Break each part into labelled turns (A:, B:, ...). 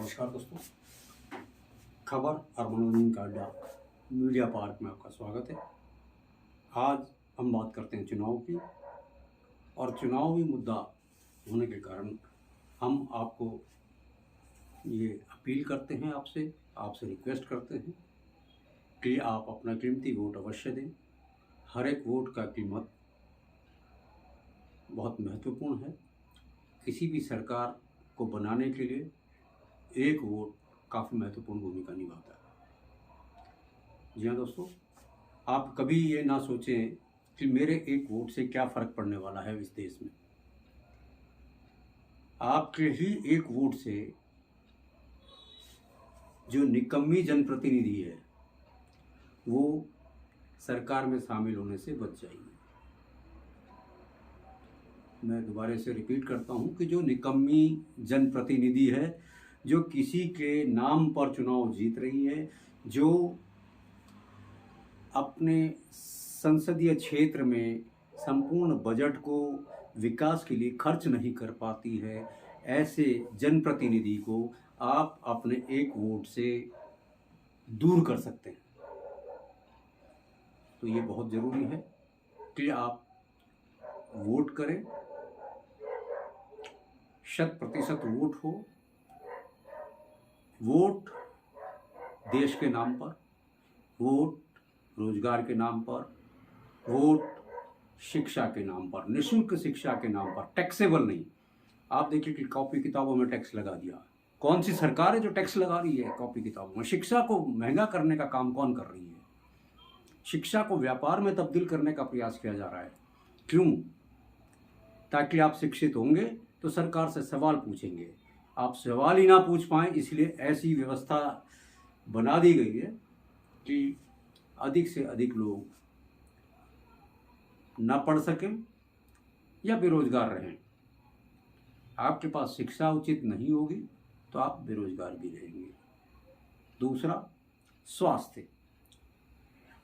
A: नमस्कार दोस्तों, खबर और मनोरंजन का अड्डा मीडिया पार्क में आपका स्वागत है। आज हम बात करते हैं चुनाव की, और चुनावी मुद्दा होने के कारण हम आपको ये अपील करते हैं, आपसे रिक्वेस्ट करते हैं कि आप अपना कीमती वोट अवश्य दें। हर एक वोट का कीमत बहुत महत्वपूर्ण है। किसी भी सरकार को बनाने के लिए एक वोट काफ़ी महत्वपूर्ण भूमिका निभाता है। जी हाँ दोस्तों, आप कभी ये ना सोचें कि मेरे एक वोट से क्या फ़र्क पड़ने वाला है इस देश में। आपके ही एक वोट से जो निकम्मी जनप्रतिनिधि है वो सरकार में शामिल होने से बच जाएंगे। मैं दोबारा से रिपीट करता हूँ कि जो निकम्मी जनप्रतिनिधि है, जो किसी के नाम पर चुनाव जीत रही है, जो अपने संसदीय क्षेत्र में संपूर्ण बजट को विकास के लिए खर्च नहीं कर पाती है, ऐसे जनप्रतिनिधि को आप अपने एक वोट से दूर कर सकते हैं। तो ये बहुत ज़रूरी है कि आप वोट करें। 100% वोट हो। वोट देश के नाम पर, वोट रोजगार के नाम पर, वोट शिक्षा के नाम पर, निःशुल्क शिक्षा के नाम पर, टैक्सेबल नहीं। आप देखिए कि कॉपी किताबों में टैक्स लगा दिया। कौन सी सरकार है जो टैक्स लगा रही है कॉपी किताबों में? शिक्षा को महंगा करने का काम कौन कर रही है? शिक्षा को व्यापार में तब्दील करने का प्रयास किया जा रहा है। क्यों? ताकि आप शिक्षित होंगे तो सरकार से सवाल पूछेंगे। आप सवाल ही ना पूछ पाएँ, इसलिए ऐसी व्यवस्था बना दी गई है कि अधिक से अधिक लोग ना पढ़ सकें या बेरोजगार रहें। आपके पास शिक्षा उचित नहीं होगी तो आप बेरोजगार भी रहेंगे। दूसरा, स्वास्थ्य।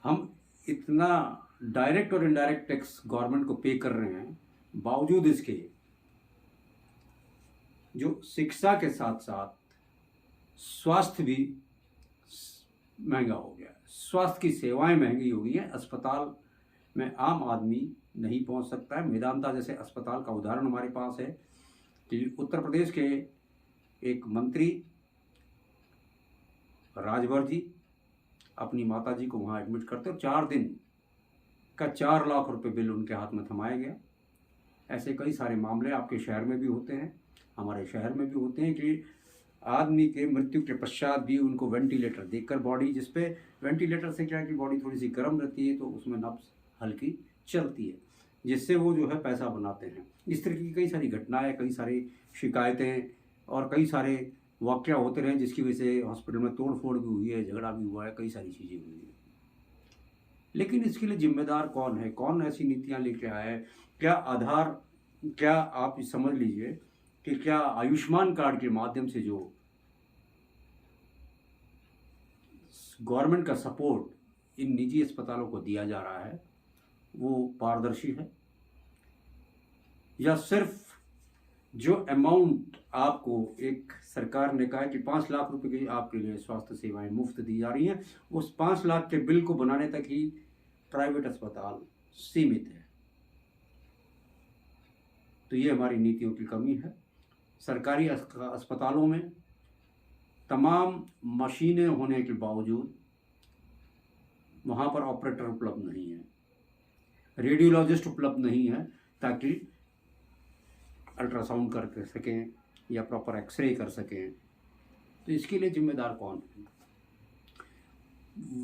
A: हम इतना डायरेक्ट और इनडायरेक्ट टैक्स गवर्नमेंट को पे कर रहे हैं, बावजूद इसके जो शिक्षा के साथ साथ स्वास्थ्य भी महंगा हो गया है। स्वास्थ्य की सेवाएं महंगी हो गई हैं। अस्पताल में आम आदमी नहीं पहुंच सकता है। मेदांता जैसे अस्पताल का उदाहरण हमारे पास है कि उत्तर प्रदेश के एक मंत्री राजभर जी अपनी माता जी को वहाँ एडमिट करते और 4 दिन का 4 लाख रुपए बिल उनके हाथ में थमाया गया। ऐसे कई सारे मामले आपके शहर में भी होते हैं, हमारे शहर में भी होते हैं कि आदमी के मृत्यु के पश्चात भी उनको वेंटिलेटर देखकर, बॉडी जिस पे वेंटिलेटर से क्या है कि बॉडी थोड़ी सी गर्म रहती है तो उसमें नब्ज हल्की चलती है, जिससे वो जो है पैसा बनाते हैं। इस तरह की कई सारी घटनाएं, कई सारी शिकायतें और कई सारे वाक़या होते रहे, जिसकी वजह से हॉस्पिटल में तोड़ फोड़ भी हुई है, झगड़ा भी हुआ है, कई सारी चीज़ें हुई हैं। लेकिन इसके लिए जिम्मेदार कौन है? कौन ऐसी नीतियाँ लेके आया है? क्या आप समझ लीजिए कि क्या आयुष्मान कार्ड के माध्यम से जो गवर्नमेंट का सपोर्ट इन निजी अस्पतालों को दिया जा रहा है वो पारदर्शी है, या सिर्फ जो अमाउंट आपको एक सरकार ने कहा है कि 5 लाख रुपए की आपके लिए स्वास्थ्य सेवाएं मुफ्त दी जा रही हैं, उस 5 लाख के बिल को बनाने तक ही प्राइवेट अस्पताल सीमित है। तो ये हमारी नीतियों की कमी है। सरकारी अस्पतालों में तमाम मशीनें होने के बावजूद वहाँ पर ऑपरेटर उपलब्ध नहीं है, रेडियोलॉजिस्ट उपलब्ध नहीं है ताकि अल्ट्रासाउंड कर सकें या प्रॉपर एक्सरे कर सकें। तो इसके लिए जिम्मेदार कौन है?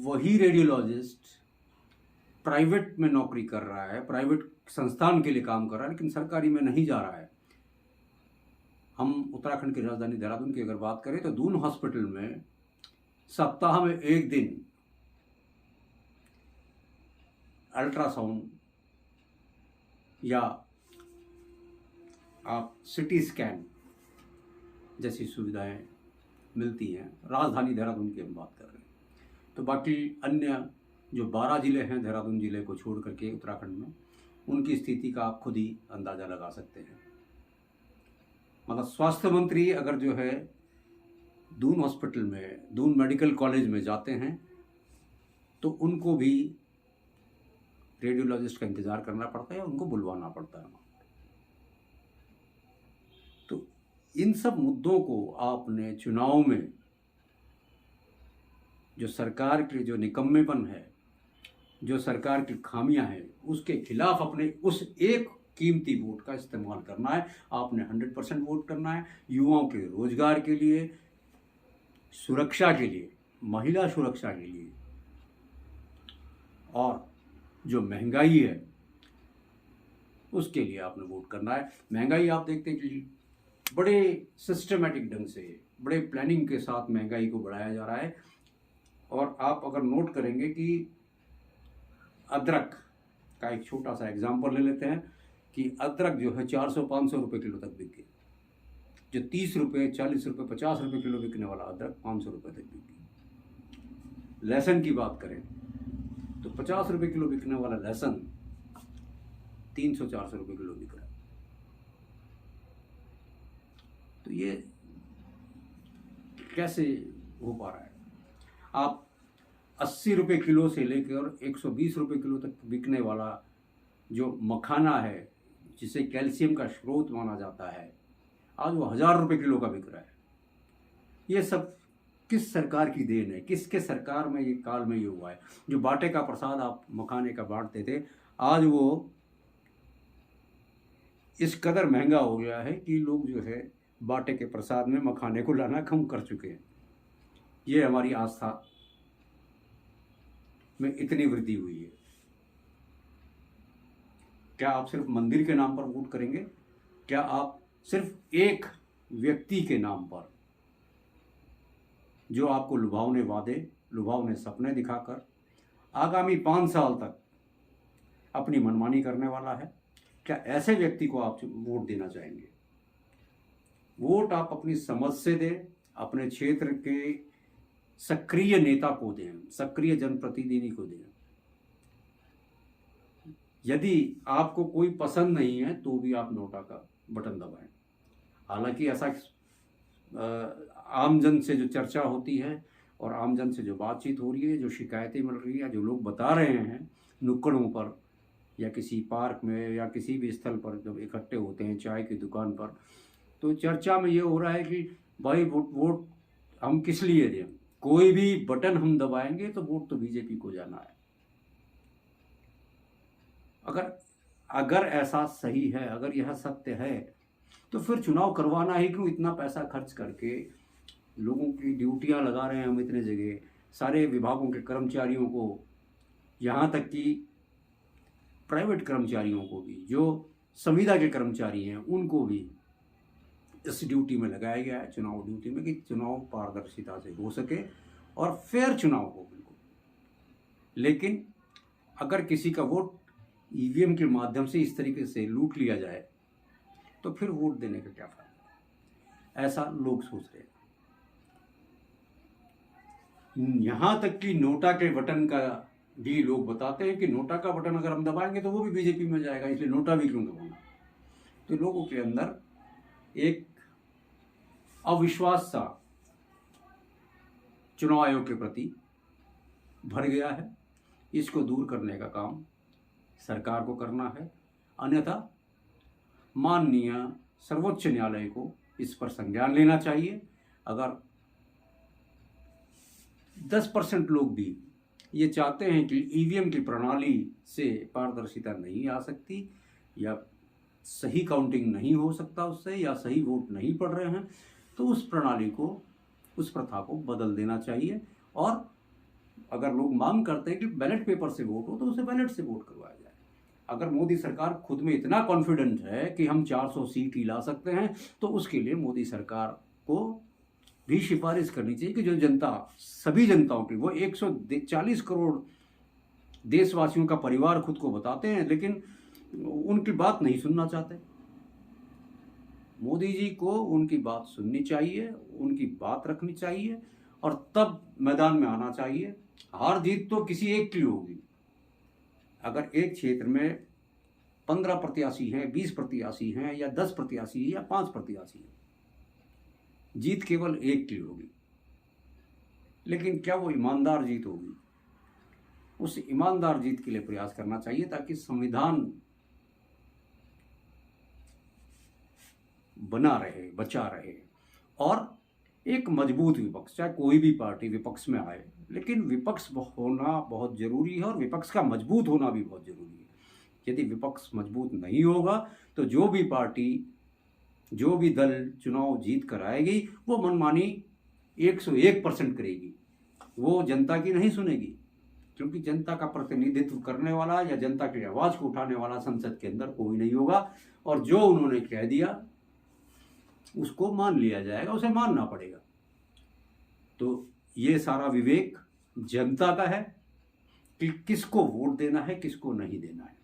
A: वही रेडियोलॉजिस्ट प्राइवेट में नौकरी कर रहा है, प्राइवेट संस्थान के लिए काम कर रहा है, लेकिन सरकारी में नहीं जा रहा है। हम उत्तराखंड की राजधानी देहरादून की अगर बात करें तो दून हॉस्पिटल में सप्ताह में 1 दिन अल्ट्रासाउंड या आप सिटी स्कैन जैसी सुविधाएं मिलती हैं। राजधानी देहरादून की हम बात कर रहे हैं, तो बाकी अन्य जो 12 ज़िले हैं देहरादून ज़िले को छोड़ करके उत्तराखंड में, उनकी स्थिति का आप खुद ही अंदाज़ा लगा सकते हैं। मतलब स्वास्थ्य मंत्री अगर जो है दून हॉस्पिटल में, दून मेडिकल कॉलेज में जाते हैं तो उनको भी रेडियोलॉजिस्ट का इंतज़ार करना पड़ता है, उनको बुलवाना पड़ता है। तो इन सब मुद्दों को आपने चुनाव में, जो सरकार के जो निकम्मेपन है, जो सरकार की खामियां हैं, उसके खिलाफ अपने उस एक कीमती वोट का इस्तेमाल करना है। आपने 100% वोट करना है युवाओं के रोजगार के लिए, सुरक्षा के लिए, महिला सुरक्षा के लिए। और जो महंगाई है उसके लिए आपने वोट करना है। महंगाई आप देखते हैं कि बड़े सिस्टमेटिक ढंग से, बड़े प्लानिंग के साथ महंगाई को बढ़ाया जा रहा है। और आप अगर नोट करेंगे कि अदरक का एक छोटा सा एग्जांपल ले लेते हैं कि अदरक जो है 400-500 रुपये किलो तक बिक गई। जो 30 रुपये, 40 रुपये, 50 रुपये किलो बिकने वाला अदरक 500 रुपये तक बिक गई। लहसुन की बात करें तो 50 रुपये किलो बिकने वाला लहसुन 300-400 रुपये किलो बिक रहा है। तो ये कैसे हो पा रहा है? आप 80 रुपये किलो से लेकर 120 रुपये किलो तक बिकने वाला जो मखाना है, जिसे कैल्शियम का स्रोत माना जाता है, आज वो 1000 रुपये किलो का बिक रहा है। ये सब किस सरकार की देन है? किसके सरकार में ये काल में ये हुआ है? जो बाटे का प्रसाद आप मखाने का बांटते थे, आज वो इस कदर महंगा हो गया है कि लोग जो है बाटे के प्रसाद में मखाने को लाना कम कर चुके हैं। ये हमारी आस्था में इतनी वृद्धि हुई है। क्या आप सिर्फ मंदिर के नाम पर वोट करेंगे? क्या आप सिर्फ एक व्यक्ति के नाम पर, जो आपको लुभावने वादे, लुभावने सपने दिखाकर आगामी 5 साल तक अपनी मनमानी करने वाला है, क्या ऐसे व्यक्ति को आप वोट देना चाहेंगे? वोट आप अपनी समझ से दें, अपने क्षेत्र के सक्रिय नेता को दें, सक्रिय जनप्रतिनिधि को दें। यदि आपको कोई पसंद नहीं है तो भी आप नोटा का बटन दबाएं। हालांकि ऐसा आमजन से जो चर्चा होती है और आमजन से जो बातचीत हो रही है, जो शिकायतें मिल रही है, जो लोग बता रहे हैं नुक्कड़ों पर या किसी पार्क में या किसी भी स्थल पर जब इकट्ठे होते हैं, चाय की दुकान पर, तो चर्चा में ये हो रहा है कि भाई वोट हम किस लिए दें? कोई भी बटन हम दबाएंगे तो वोट तो बीजेपी को जाना है। अगर ऐसा सही है, अगर यह सत्य है, तो फिर चुनाव करवाना ही क्यों? इतना पैसा खर्च करके लोगों की ड्यूटियां लगा रहे हैं हम इतने जगह, सारे विभागों के कर्मचारियों को, यहाँ तक कि प्राइवेट कर्मचारियों को भी, जो संविदा के कर्मचारी हैं उनको भी इस ड्यूटी में लगाया गया है, चुनाव ड्यूटी में, कि चुनाव पारदर्शिता से हो सके और फेयर चुनाव हो बिल्कुल। लेकिन अगर किसी का वोट ईवीएम के माध्यम से इस तरीके से लूट लिया जाए तो फिर वोट देने का क्या फायदा? ऐसा लोग सोच रहे हैं। यहाँ तक कि नोटा के बटन का भी लोग बताते हैं कि नोटा का बटन अगर हम दबाएंगे तो वो भी बीजेपी में जाएगा, इसलिए नोटा भी क्यों दबाना? तो लोगों के अंदर एक अविश्वास सा चुनाव आयोग के प्रति भर गया है। इसको दूर करने का काम सरकार को करना है, अन्यथा माननीय सर्वोच्च न्यायालय को इस पर संज्ञान लेना चाहिए। अगर 10% लोग भी ये चाहते हैं कि ईवीएम की प्रणाली से पारदर्शिता नहीं आ सकती या सही काउंटिंग नहीं हो सकता उससे, या सही वोट नहीं पड़ रहे हैं, तो उस प्रणाली को, उस प्रथा को बदल देना चाहिए। और अगर लोग मांग करते हैं कि बैलेट पेपर से वोट हो तो उसे बैलेट से वोट करवाया जाए। अगर मोदी सरकार खुद में इतना कॉन्फिडेंट है कि हम 400 सीट ही ला सकते हैं, तो उसके लिए मोदी सरकार को भी सिफारिश करनी चाहिए कि जो जनता, सभी जनताओं की, वो 140 करोड़ देशवासियों का परिवार खुद को बताते हैं, लेकिन उनकी बात नहीं सुनना चाहते। मोदी जी को उनकी बात सुननी चाहिए, उनकी बात रखनी चाहिए और तब मैदान में आना चाहिए। हार जीत तो किसी एक की होगी। अगर एक क्षेत्र में 15 प्रत्याशी हैं, 20 प्रत्याशी हैं, या 10 प्रत्याशी या 5 प्रत्याशी हैं, जीत केवल एक की होगी। लेकिन क्या वो ईमानदार जीत होगी? उस ईमानदार जीत के लिए प्रयास करना चाहिए ताकि संविधान बना रहे, बचा रहे, और एक मजबूत विपक्ष, चाहे कोई भी पार्टी विपक्ष में आए, लेकिन विपक्ष होना बहुत जरूरी है और विपक्ष का मजबूत होना भी बहुत जरूरी है। यदि विपक्ष मजबूत नहीं होगा तो जो भी पार्टी, जो भी दल चुनाव जीत कर आएगी वो मनमानी 101% करेगी, वो जनता की नहीं सुनेगी, क्योंकि जनता का प्रतिनिधित्व करने वाला या जनता की आवाज़ को उठाने वाला संसद के अंदर कोई नहीं होगा, और जो उन्होंने कह दिया उसको मान लिया जाएगा, उसे मानना पड़ेगा। तो ये सारा विवेक जनता का है कि किसको वोट देना है, किसको नहीं देना है।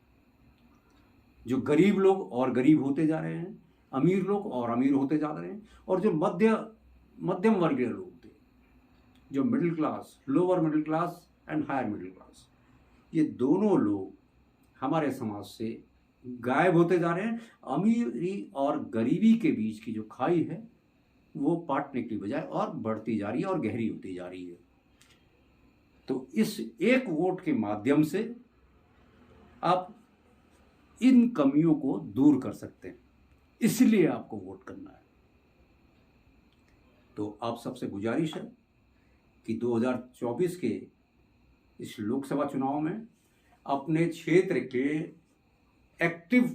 A: जो गरीब लोग और गरीब होते जा रहे हैं, अमीर लोग और अमीर होते जा रहे हैं, और जो मध्यम वर्गीय लोग थे, जो middle class, lower middle class and higher middle class, ये दोनों लोग हमारे समाज से गायब होते जा रहे हैं। अमीरी और गरीबी के बीच की जो खाई है वो पाटने की बजाय और बढ़ती जा रही है और गहरी होती जा रही है। तो इस एक वोट के माध्यम से आप इन कमियों को दूर कर सकते हैं, इसलिए आपको वोट करना है। तो आप सबसे गुजारिश है कि 2024 के इस लोकसभा चुनाव में अपने क्षेत्र के एक्टिव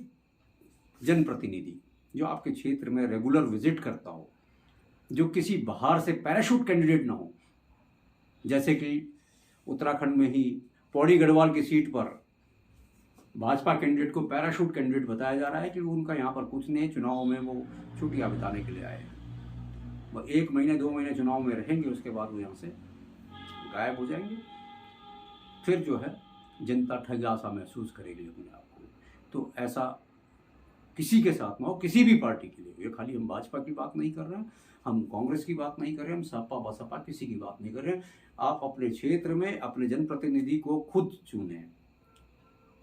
A: जनप्रतिनिधि, जो आपके क्षेत्र में रेगुलर विजिट करता हो, जो किसी बाहर से पैराशूट कैंडिडेट ना हो, जैसे कि उत्तराखंड में ही पौड़ी गढ़वाल की सीट पर भाजपा कैंडिडेट को पैराशूट कैंडिडेट बताया जा रहा है कि उनका यहाँ पर कुछ नहीं, चुनाव में वो छुट्टियाँ बिताने के लिए आए हैं। वो 1 महीने 2 महीने चुनाव में रहेंगे, उसके बाद वो यहाँ से गायब हो जाएंगे। फिर जो है जनता ठगा सा महसूस करेगी अपने आप को। तो ऐसा किसी के साथ ना हो, किसी भी पार्टी के लिए। ये खाली हम भाजपा की बात नहीं कर रहे हैं, हम कांग्रेस की बात नहीं कर रहे हैं, हम सपा बसपा किसी की बात नहीं कर रहे हैं। आप अपने क्षेत्र में अपने जनप्रतिनिधि को खुद चुनें।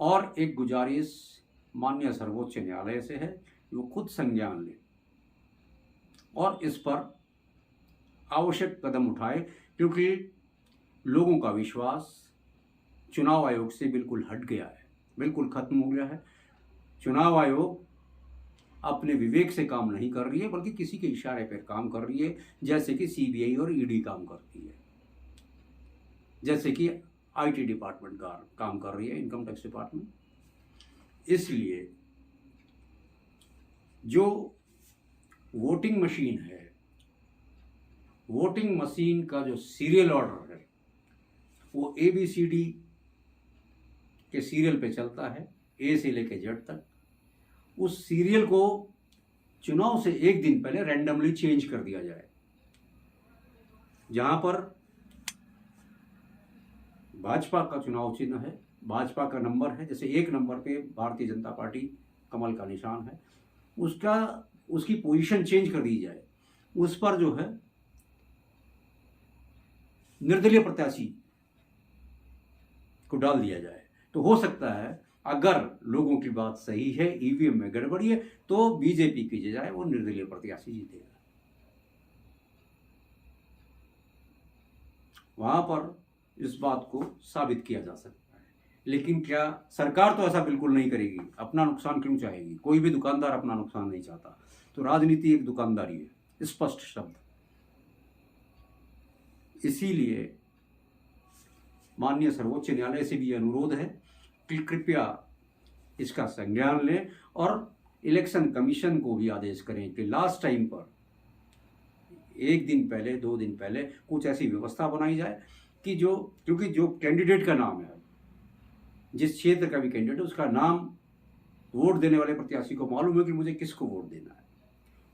A: और एक गुजारिश माननीय सर्वोच्च न्यायालय से है, वो खुद संज्ञान ले और इस पर आवश्यक कदम उठाए, क्योंकि लोगों का विश्वास चुनाव आयोग से बिल्कुल हट गया है, बिल्कुल खत्म हो गया है। चुनाव आयोग अपने विवेक से काम नहीं कर रही है, बल्कि किसी के इशारे पर काम कर रही है, जैसे कि सीबीआई और ईडी काम करती है, जैसे कि आईटी डिपार्टमेंट का काम कर रही है, इनकम टैक्स डिपार्टमेंट। इसलिए जो वोटिंग मशीन है, वोटिंग मशीन का जो सीरियल ऑर्डर है वो ABCD के सीरियल पे चलता है, ए से लेके जेड तक। उस सीरियल को चुनाव से एक दिन पहले रैंडमली चेंज कर दिया जाए। जहां पर भाजपा का चुनाव चिन्ह है, भाजपा का नंबर है, जैसे 1 नंबर पे भारतीय जनता पार्टी कमल का निशान है, उसकी पोजीशन चेंज कर दी जाए। उस पर जो है निर्दलीय प्रत्याशी को डाल दिया जाए। तो हो सकता है अगर लोगों की बात सही है, ईवीएम में गड़बड़ी है, तो बीजेपी की जगह वो निर्दलीय प्रत्याशी जीतेगा। वहां पर इस बात को साबित किया जा सकता है। लेकिन क्या सरकार तो ऐसा बिल्कुल नहीं करेगी, अपना नुकसान क्यों चाहेगी? कोई भी दुकानदार अपना नुकसान नहीं चाहता। तो राजनीति एक दुकानदारी है, स्पष्ट शब्द। इसीलिए माननीय सर्वोच्च न्यायालय से भी अनुरोध है कि कृपया इसका संज्ञान लें और इलेक्शन कमीशन को भी आदेश करें कि लास्ट टाइम पर 1 दिन पहले, 2 दिन पहले कुछ ऐसी व्यवस्था बनाई जाए कि क्योंकि जो कैंडिडेट का नाम है, जिस क्षेत्र का भी कैंडिडेट है, उसका नाम वोट देने वाले प्रत्याशी को मालूम है कि मुझे किसको वोट देना है।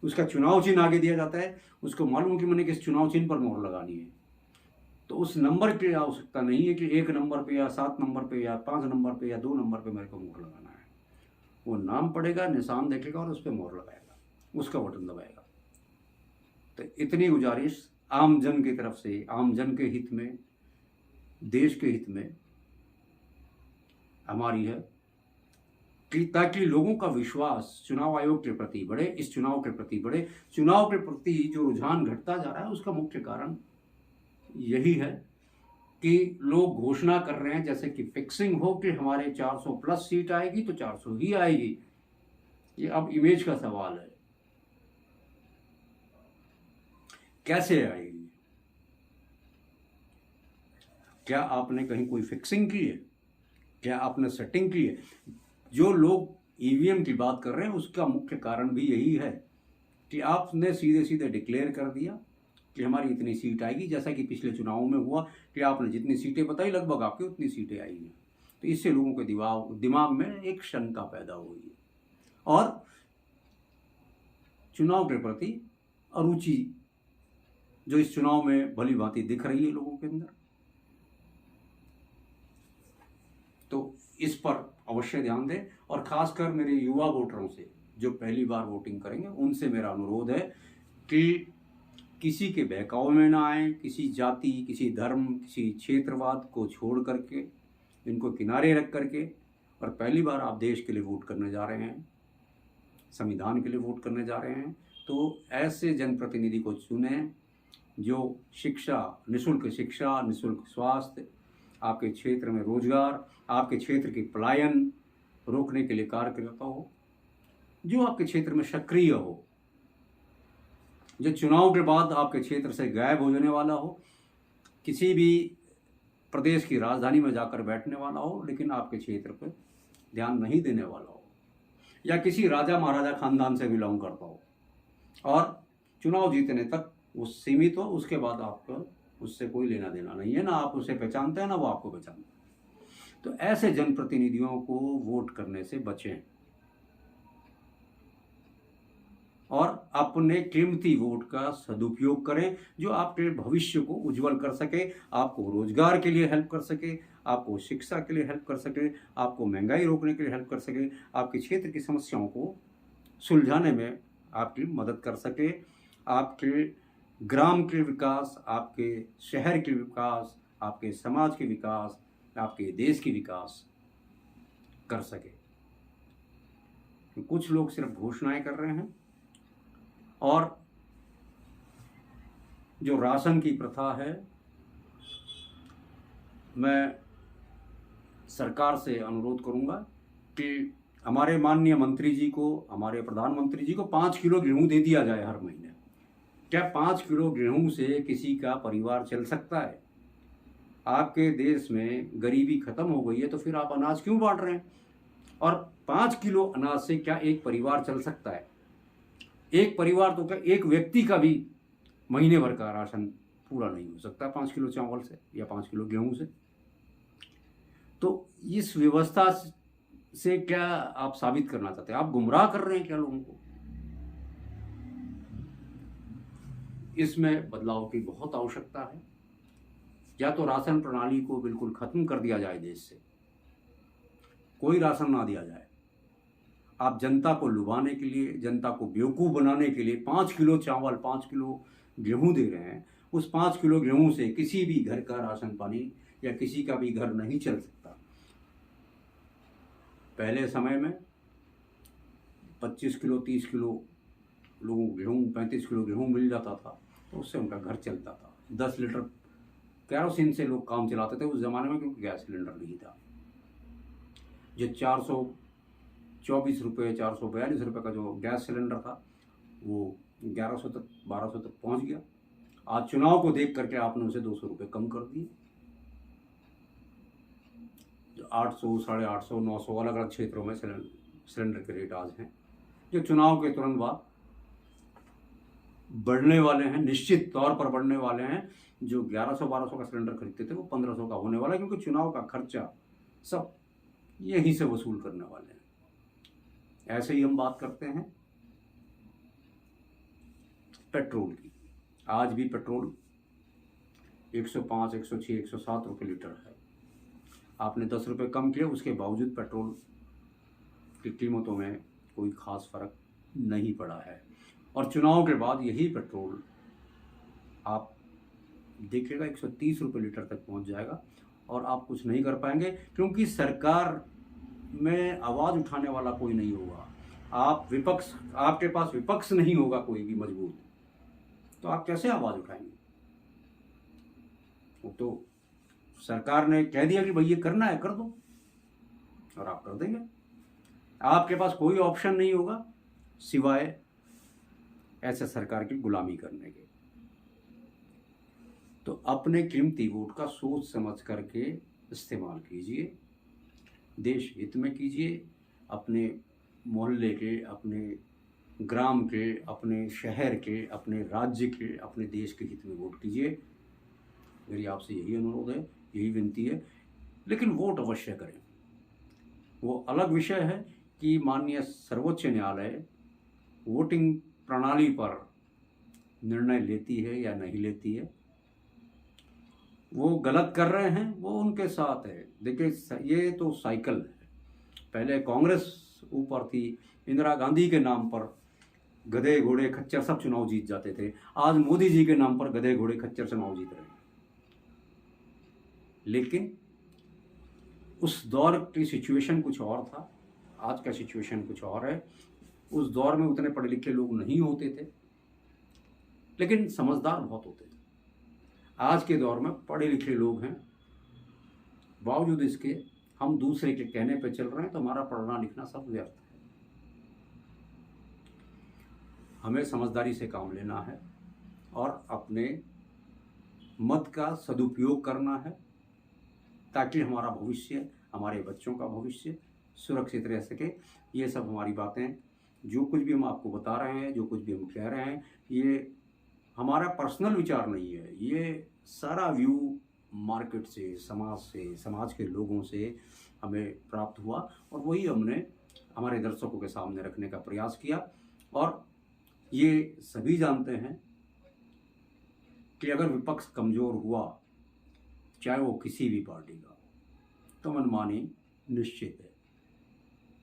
A: उसका चुनाव चिन्ह आगे दिया जाता है, उसको मालूम है कि मैंने किस चुनाव चिन्ह पर मोहर लगानी है। तो उस नंबर की आवश्यकता नहीं है कि 1 नंबर पे या 7 नंबर पे या 5 नंबर पे या 2 नंबर पे मेरे को मोहर लगाना है। वो नाम पढ़ेगा, निशान देखेगा और उस पर मोहर लगाएगा, उसका बटन दबाएगा। तो इतनी गुजारिश आम जन की तरफ से, आम जन के हित में, देश के हित में हमारी है कि ताकि लोगों का विश्वास चुनाव आयोग के प्रति बढ़े, इस चुनाव के प्रति बढ़े। चुनाव के प्रति जो रुझान घटता जा रहा है उसका मुख्य कारण यही है कि लोग घोषणा कर रहे हैं जैसे कि फिक्सिंग हो कि हमारे 400 प्लस सीट आएगी तो 400 ही आएगी। ये अब इमेज का सवाल है, कैसे आएगी? क्या आपने कहीं कोई फिक्सिंग की है? क्या आपने सेटिंग की है? जो लोग ईवीएम की बात कर रहे हैं उसका मुख्य कारण भी यही है कि आपने सीधे सीधे डिक्लेयर कर दिया कि हमारी इतनी सीट आएगी, जैसा कि पिछले चुनावों में हुआ कि आपने जितनी सीटें बताई लगभग आपकी उतनी सीटें आई हैं। तो इससे लोगों के दिमाग में एक शंका पैदा हुई है और चुनाव के प्रति अरुचि जो इस चुनाव में भली भांति दिख रही है लोगों के अंदर। तो इस पर अवश्य ध्यान दें और खासकर मेरे युवा वोटरों से जो पहली बार वोटिंग करेंगे उनसे मेरा अनुरोध है कि किसी के बहकावे में ना आए, किसी जाति, किसी धर्म, किसी क्षेत्रवाद को छोड़ करके, इनको किनारे रख करके, और पहली बार आप देश के लिए वोट करने जा रहे हैं, संविधान के लिए वोट करने जा रहे हैं, तो ऐसे जनप्रतिनिधि को चुनें जो शिक्षा, निःशुल्क शिक्षा, निःशुल्क स्वास्थ्य, आपके क्षेत्र में रोजगार, आपके क्षेत्र की पलायन रोकने के लिए कार्य करता हो, जो आपके क्षेत्र में सक्रिय हो, जो चुनाव के बाद आपके क्षेत्र से गायब हो जाने वाला हो, किसी भी प्रदेश की राजधानी में जाकर बैठने वाला हो लेकिन आपके क्षेत्र पर ध्यान नहीं देने वाला हो, या किसी राजा महाराजा खानदान से बिलोंग करता हो और चुनाव जीतने तक वो सीमित हो, उसके बाद आपको उससे कोई लेना देना नहीं है, ना आप उसे पहचानते हैं ना वो आपको पहचानते हैं। तो ऐसे जनप्रतिनिधियों को वोट करने से बचें और अपने कीमती वोट का सदुपयोग करें जो आपके भविष्य को उज्जवल कर सके, आपको रोजगार के लिए हेल्प कर सके, आपको शिक्षा के लिए हेल्प कर सके, आपको महंगाई रोकने के लिए हेल्प कर सके, आपके क्षेत्र की समस्याओं को सुलझाने में आपकी मदद कर सके, आपके ग्राम के विकास, आपके शहर के विकास, आपके समाज के विकास, आपके देश की विकास कर सके। कुछ लोग सिर्फ घोषणाएं कर रहे हैं और जो राशन की प्रथा है, मैं सरकार से अनुरोध करूंगा कि हमारे माननीय मंत्री जी को, हमारे प्रधानमंत्री जी को 5 किलो गेहूं दे दिया जाए हर महीने। क्या 5 किलो गेहूं से किसी का परिवार चल सकता है? आपके देश में गरीबी खत्म हो गई है तो फिर आप अनाज क्यों बांट रहे हैं? और 5 किलो अनाज से क्या एक परिवार चल सकता है? एक परिवार तो क्या एक व्यक्ति का भी महीने भर का राशन पूरा नहीं हो सकता 5 किलो चावल से या 5 किलो गेहूं से। तो इस व्यवस्था से क्या आप साबित करना चाहते हैं? आप गुमराह कर रहे हैं क्या लोगों को? इसमें बदलाव की बहुत आवश्यकता है। या तो राशन प्रणाली को बिल्कुल खत्म कर दिया जाए, देश से कोई राशन ना दिया जाए। आप जनता को लुभाने के लिए, जनता को बेवकूफ़ बनाने के लिए 5 किलो चावल, 5 किलो गेहूं दे रहे हैं। उस 5 किलो गेहूं से किसी भी घर का राशन पानी या किसी का भी घर नहीं चल सकता। पहले समय में 25 किलो 30 किलो लोगों को गेहूँ, 35 किलो गेहूँ मिल जाता था तो उससे उनका घर चलता था। 10 लीटर कैरोसिन से लोग काम चलाते थे उस ज़माने में, क्योंकि गैस सिलेंडर नहीं था। जो 424 रुपये, 442 रुपये का जो गैस सिलेंडर था वो 1100 तक, 1200 तक पहुंच गया। आज चुनाव को देख करके आपने उसे 200 रुपये कम कर दिए। जो 800, 850, 900 अलग अलग क्षेत्रों में सिलेंडर के रेट आज हैं, जो चुनाव के तुरंत बाद बढ़ने वाले हैं, निश्चित तौर पर बढ़ने वाले हैं। जो 1100-1200 का सिलेंडर खरीदते थे वो 1500 का होने वाला है, क्योंकि चुनाव का खर्चा सब यहीं से वसूल करने वाले हैं। ऐसे ही हम बात करते हैं पेट्रोल की। आज भी पेट्रोल 105, 106, 107 रुपये लीटर है। आपने 10 रुपये कम किए, उसके बावजूद पेट्रोल की कीमतों में कोई खास फर्क नहीं पड़ा है। और चुनाव के बाद यही पेट्रोल आप देखिएगा 130 रुपये लीटर तक पहुंच जाएगा और आप कुछ नहीं कर पाएंगे, क्योंकि सरकार में आवाज़ उठाने वाला कोई नहीं होगा। आप विपक्ष, आपके पास विपक्ष नहीं होगा कोई भी मजबूत, तो आप कैसे आवाज़ उठाएंगे? वो तो सरकार ने कह दिया कि भाई ये करना है, कर दो, और आप कर देंगे। आपके पास कोई ऑप्शन नहीं होगा सिवाय ऐसे सरकार की गुलामी करने के। तो अपने कीमती वोट का सोच समझ करके इस्तेमाल कीजिए, देश हित में कीजिए, अपने मोहल्ले के, अपने ग्राम के, अपने शहर के, अपने राज्य के, अपने देश के हित में वोट कीजिए। मेरी आपसे यही अनुरोध है, यही विनती है। लेकिन वोट अवश्य करें। वो अलग विषय है कि माननीय सर्वोच्च न्यायालय वोटिंग प्रणाली पर निर्णय लेती है या नहीं लेती है, वो गलत कर रहे हैं, वो उनके साथ है। देखिए, ये तो साइकिल है। पहले कांग्रेस ऊपर थी, इंदिरा गांधी के नाम पर गधे घोड़े खच्चर सब चुनाव जीत जाते थे। आज मोदी जी के नाम पर गधे घोड़े खच्चर चुनाव जीत रहे हैं। लेकिन उस दौर की सिचुएशन कुछ और था, आज का सिचुएशन कुछ और है। उस दौर में उतने पढ़े लिखे लोग नहीं होते थे, लेकिन समझदार बहुत होते थे। आज के दौर में पढ़े लिखे लोग हैं, बावजूद इसके हम दूसरे के कहने पे चल रहे हैं, तो हमारा पढ़ना लिखना सब व्यर्थ है। हमें समझदारी से काम लेना है और अपने मत का सदुपयोग करना है, ताकि हमारा भविष्य, हमारे बच्चों का भविष्य सुरक्षित रह सके। ये सब हमारी बातें, जो कुछ भी हम आपको बता रहे हैं, जो कुछ भी हम कह रहे हैं, ये हमारा पर्सनल विचार नहीं है। ये सारा व्यू मार्केट से, समाज के लोगों से हमें प्राप्त हुआ, और वही हमने हमारे दर्शकों के सामने रखने का प्रयास किया। और ये सभी जानते हैं कि अगर विपक्ष कमज़ोर हुआ, चाहे वो किसी भी पार्टी का, तो मनमानी निश्चित है।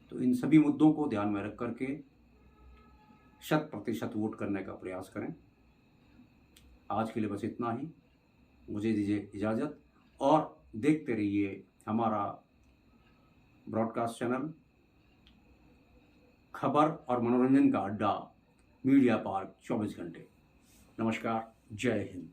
A: तो इन सभी मुद्दों को ध्यान में रख करके 100% वोट करने का प्रयास करें। आज के लिए बस इतना ही। मुझे दीजिए इजाज़त, और देखते रहिए हमारा ब्रॉडकास्ट चैनल, खबर और मनोरंजन का अड्डा, मीडिया पार्क 24 घंटे। नमस्कार, जय हिंद।